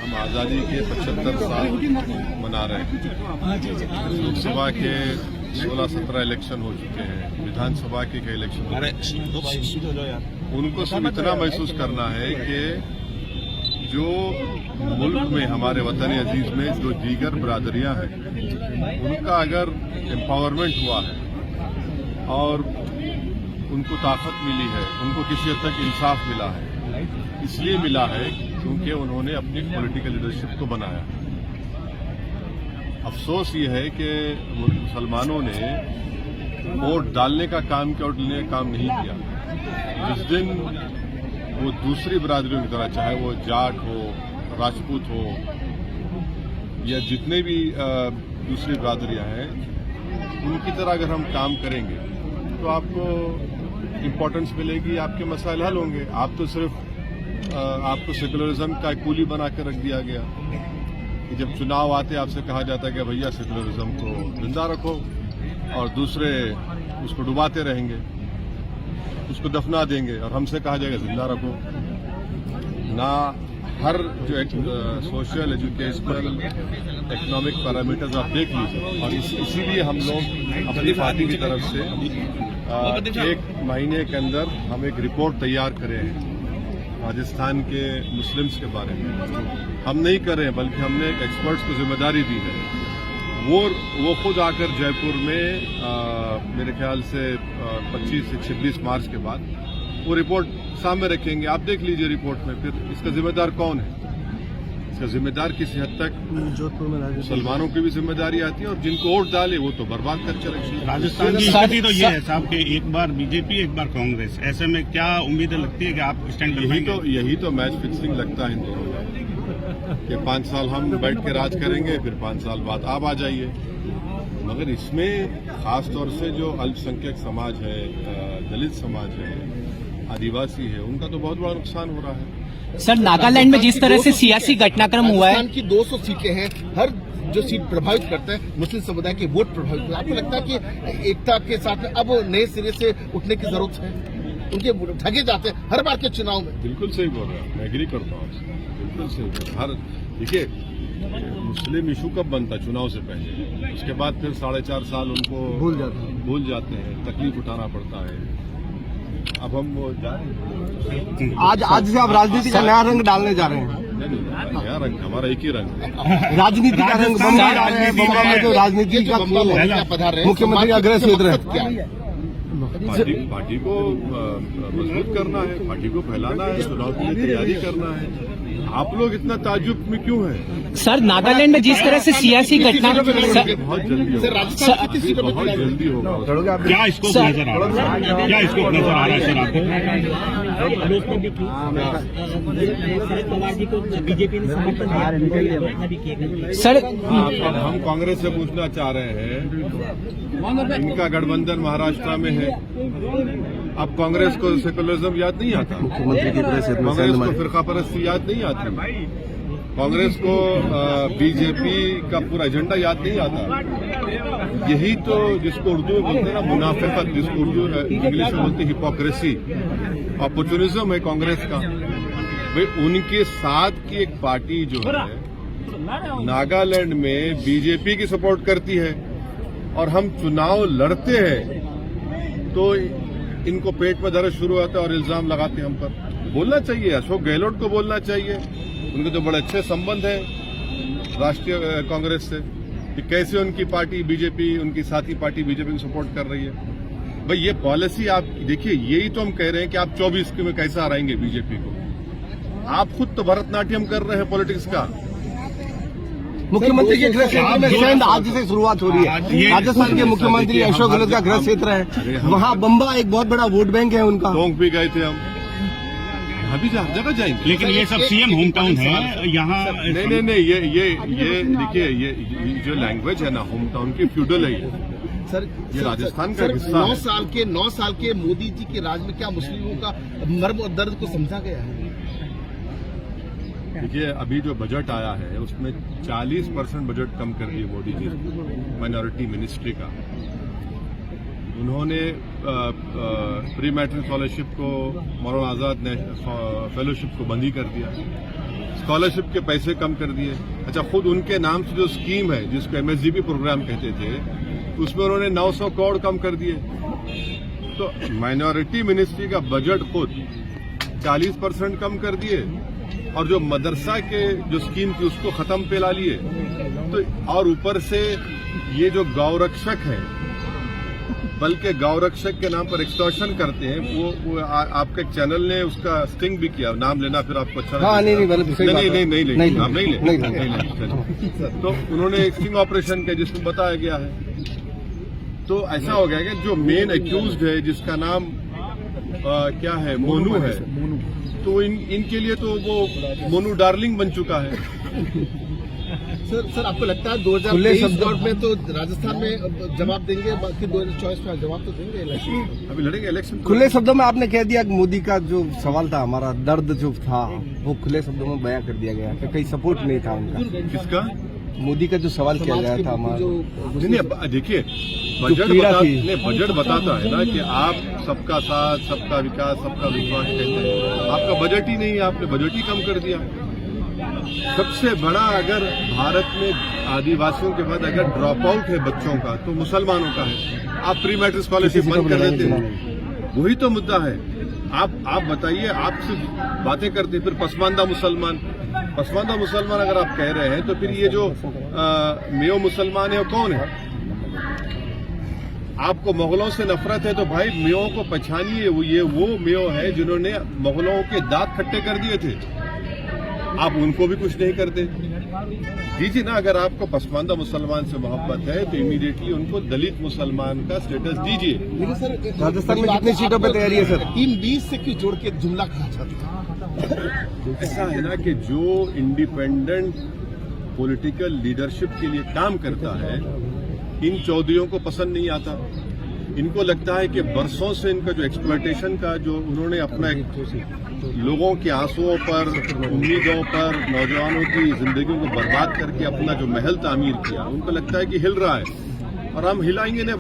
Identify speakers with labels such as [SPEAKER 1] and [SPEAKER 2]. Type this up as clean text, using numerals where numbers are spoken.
[SPEAKER 1] हम आज़ादी के 75 साल मना रहे हैं। लोकसभा के 16-17 इलेक्शन हो चुके हैं, विधानसभा के कई इलेक्शन हो चुके हैं। उनको सिर्फ इतना महसूस करना है कि जो मुल्क में हमारे वतन अजीज में जो दीगर बरादरियां हैं, उनका अगर एम्पावरमेंट हुआ है और उनको ताकत मिली है, उनको किसी हद तक इंसाफ मिला है, इसलिए मिला है क्योंकि उन्होंने अपनी पॉलिटिकल लीडरशिप को बनाया। अफसोस ये है कि मुसलमानों ने वोट डालने का काम किया, वोट लेने का काम नहीं किया। जिस दिन वो दूसरी बरादरियों की तरह, चाहे वो जाट हो, राजपूत हो या जितने भी दूसरी बरादरियां हैं, उनकी तरह अगर हम काम करेंगे तो आपको इम्पोर्टेंस मिलेगी, आपके मसाइल हल होंगे। आप तो सिर्फ आपको सेकुलरिज्म का कूली बना के रख दिया गया कि जब चुनाव आते आपसे कहा जाता है कि भैया सेकुलरिज्म को जिंदा रखो, और दूसरे उसको डुबाते रहेंगे, उसको दफना देंगे, और हमसे कहा जाएगा जिंदा रखो। ना हर जो सोशल, एजुकेशनल, इकोनॉमिक पैरामीटर्स आप देख लीजिए, और इसीलिए हम लोग अपनी पार्टी की तरफ से 1 महीने के अंदर हम एक रिपोर्ट तैयार करे हैं राजस्थान के मुस्लिम्स के बारे में। हम नहीं कर रहे हैं, बल्कि हमने एक एक्सपर्ट्स को जिम्मेदारी दी है। वो खुद आकर जयपुर में मेरे ख्याल से 25 से 26 मार्च के बाद वो रिपोर्ट सामने रखेंगे। आप देख लीजिए रिपोर्ट में, फिर इसका जिम्मेदार कौन है। इसका जिम्मेदार किसी हद तक जोधपुर में मुसलमानों की भी जिम्मेदारी आती है, और जिनको वोट डाले वो तो बर्बाद कर चले।
[SPEAKER 2] राजस्थान की स्थिति तो ये है साहब कि एक बार बीजेपी, एक बार कांग्रेस, ऐसे में क्या उम्मीदें लगती है कि आप स्टैंड
[SPEAKER 1] यही तो मैच फिक्सिंग लगता है इन दोनों कि 5 साल हम बैठ के राज करेंगे, फिर 5 साल बाद आप आ जाइए। मगर इसमें खास तौर से जो अल्पसंख्यक समाज है, दलित समाज है, आदिवासी है, उनका तो बहुत बड़ा नुकसान हो रहा है।
[SPEAKER 3] सर, नागालैंड में जिस तरह से सियासी घटनाक्रम हुआ है,
[SPEAKER 4] राजस्थान की 200 सीटें हैं, हर जो सीट प्रभावित करता है मुस्लिम समुदाय के वोट प्रभावित करता है। आपको लगता है कि एकता के साथ में अब नए सिरे से उठने की जरूरत है? उनके ठगे जाते हैं हर बार के चुनाव में।
[SPEAKER 1] बिल्कुल सही बोल रहा हूँ, मैं एग्री करता हूँ, बिल्कुल सही। हर देखिए, मुस्लिम इशू कब बनता? चुनाव से पहले, उसके बाद फिर 4.5 साल उनको भूल जाते हैं, तकलीफ उठाना पड़ता है। अब हम वो
[SPEAKER 4] आज से आप राजनीति का नया रंग डालने जा रहे हैं।
[SPEAKER 1] नहीं, नया रंग हमारा एक ही रंग है,
[SPEAKER 4] राजनीति का रंग। बम्बा में जो राजनीति का मुख्यमंत्री का गृह क्षेत्र है,
[SPEAKER 1] पार्टी को मजबूत करना है, पार्टी को फैलाना है, चुनाव की तैयारी करना है। आप लोग इतना ताज्जुब में क्यों हैं?
[SPEAKER 3] सर, नागालैंड में जिस तरह से सियासी घटना
[SPEAKER 1] बहुत जल्दी होगा।
[SPEAKER 2] क्या इसको नजर आ रहा है? क्या इसको नजर आ रहा है सर आपको?
[SPEAKER 5] बीजेपी ने समर्थन दिया
[SPEAKER 3] सर,
[SPEAKER 1] अब हम कांग्रेस से पूछना चाह रहे हैं, इनका गठबंधन महाराष्ट्र में है। अब कांग्रेस को सेकुलरिज्म याद नहीं आता, कांग्रेस को फिरका परस्ती याद नहीं आती, कांग्रेस को बीजेपी का पूरा एजेंडा याद नहीं आता। यही तो जिसको उर्दू में बोलते हैं ना मुनाफिकत, जिसको उर्दू इंग्लिश में बोलते हैं हिपोक्रेसी, अपॉर्चुनिज्म है कांग्रेस का। भाई, उनके साथ की एक पार्टी जो है नागालैंड में बीजेपी की सपोर्ट करती है, और हम चुनाव लड़ते हैं तो इनको पेट में दर्द शुरू होता है और इल्जाम लगाते हैं हम पर। बोलना चाहिए, अशोक गहलोत को बोलना चाहिए, उनके तो बड़े अच्छे संबंध हैं राष्ट्रीय कांग्रेस से, कि कैसे उनकी पार्टी बीजेपी, उनकी साथी पार्टी बीजेपी को सपोर्ट कर रही है। भाई, ये पॉलिसी आप देखिए, यही तो हम कह रहे हैं कि आप 24 में कैसे हराएंगे बीजेपी को। आप खुद तो भरतनाट्यम कर रहे हैं पॉलिटिक्स का।
[SPEAKER 4] मुख्यमंत्री के गृह क्षेत्र में सेंध आज से शुरुआत हो रही है। राजस्थान के मुख्यमंत्री अशोक गहलोत का गृह क्षेत्र है, वहाँ बम्बा एक बहुत बड़ा वोट बैंक है उनका।
[SPEAKER 1] टोंक भी गए थे हम, अभी हर जगह जाएंगे।
[SPEAKER 2] लेकिन ये सब सीएम होम टाउन है यहाँ।
[SPEAKER 1] नहीं, ये देखिए, ये जो लैंग्वेज है ना होम टाउन की, फ्यूडल है ये।
[SPEAKER 4] सर,
[SPEAKER 1] ये राजस्थान का हिस्सा है।
[SPEAKER 4] 9 साल के मोदी जी के राज में क्या मुस्लिमों का मर्म और दर्द को समझा गया है?
[SPEAKER 1] देखिए, अभी जो बजट आया है उसमें 40% बजट कम कर दिए मोदी जी माइनॉरिटी मिनिस्ट्री का। उन्होंने प्री मैट्रिक स्कॉलरशिप को, मौलाना आजाद ने फेलोशिप को बंद ही कर दिया। स्कॉलरशिप के पैसे कम कर दिए। अच्छा, खुद उनके नाम से जो स्कीम है जिसको MSDP प्रोग्राम कहते थे, उसमें उन्होंने 900 करोड़ कम कर दिए। तो माइनॉरिटी मिनिस्ट्री का बजट खुद 40% कम कर दिए, और जो मदरसा के जो स्कीम थी उसको खत्म पे ला लिए। तो और ऊपर से ये जो गौरक्षक है, बल्कि गौरक्षक के नाम पर एक्सटॉर्शन करते हैं, वो आपके चैनल ने उसका स्टिंग भी किया, नाम लेना फिर आपको अच्छा
[SPEAKER 4] हाँ, नहीं
[SPEAKER 1] नहीं तो उन्होंने एक स्टिंग ऑपरेशन किया जिसमें बताया गया है। तो ऐसा हो गया कि जो मेन एक्यूज्ड है जिसका नाम क्या है, मोनू है, तो इनके लिए तो वो मोनू डार्लिंग बन चुका है।
[SPEAKER 4] सर आपको लगता है 2023 दौर में तो राजस्थान में जवाब देंगे, बाकी 2024 में जवाब तो देंगे इलेक्शन?
[SPEAKER 1] अभी लड़ेंगे इलेक्शन।
[SPEAKER 6] खुले शब्दों में आपने कह दिया कि मोदी का जो सवाल था, हमारा दर्द जो था वो खुले शब्दों में बयां कर दिया गया कि कहीं सपोर्ट नहीं था उनका।
[SPEAKER 1] किसका?
[SPEAKER 6] मोदी का जो सवाल किया गया था हमारा।
[SPEAKER 1] नहीं, देखिए बजट बताता है ना कि आप सबका साथ, सबका विकास, सबका विश्वास कहते हैं। आपका बजट ही नहीं है, आपने बजट ही कम कर दिया। सबसे बड़ा अगर भारत में आदिवासियों के बाद अगर ड्रॉप आउट है बच्चों का तो मुसलमानों का है। आप प्री मैट्रिक स्कॉलरशिप बंद कर देते हैं, वही तो मुद्दा है। आप बताइए, आप सिर्फ बातें करते हैं, फिर पसमानदा मुसलमान अगर आप कह रहे हैं तो फिर ये जो मेयो मुसलमान है वो कौन है? आपको मुगलों से नफरत है तो भाई मेयो को पहचानिए, वो मेयो है जिन्होंने मुगलों के दांत खट्टे कर दिए थे। आप उनको भी कुछ नहीं करते। दीजिए ना, अगर आपको पसमानदा मुसलमान से मोहब्बत है तो इमीडिएटली उनको दलित मुसलमान का स्टेटस दीजिए।
[SPEAKER 4] सर
[SPEAKER 6] राजस्थान में कितनी सीटों पे तैयारी है सर?
[SPEAKER 4] 3-20 से क्यों जोड़ के जुमला कहा जाता है?
[SPEAKER 1] ऐसा है ना कि जो इंडिपेंडेंट पॉलिटिकल लीडरशिप के लिए काम करता है, इन चौधरियों को पसंद नहीं आता। इनको लगता है कि बरसों से इनका जो एक्सप्लॉयटेशन का जो उन्होंने अपना लोगों के आंसुओं पर, उम्मीदों पर, नौजवानों की जिंदगियों को बर्बाद करके अपना जो महल तामीर किया, उनको लगता है कि हिल रहा है और हम हिलाएंगे नहीं।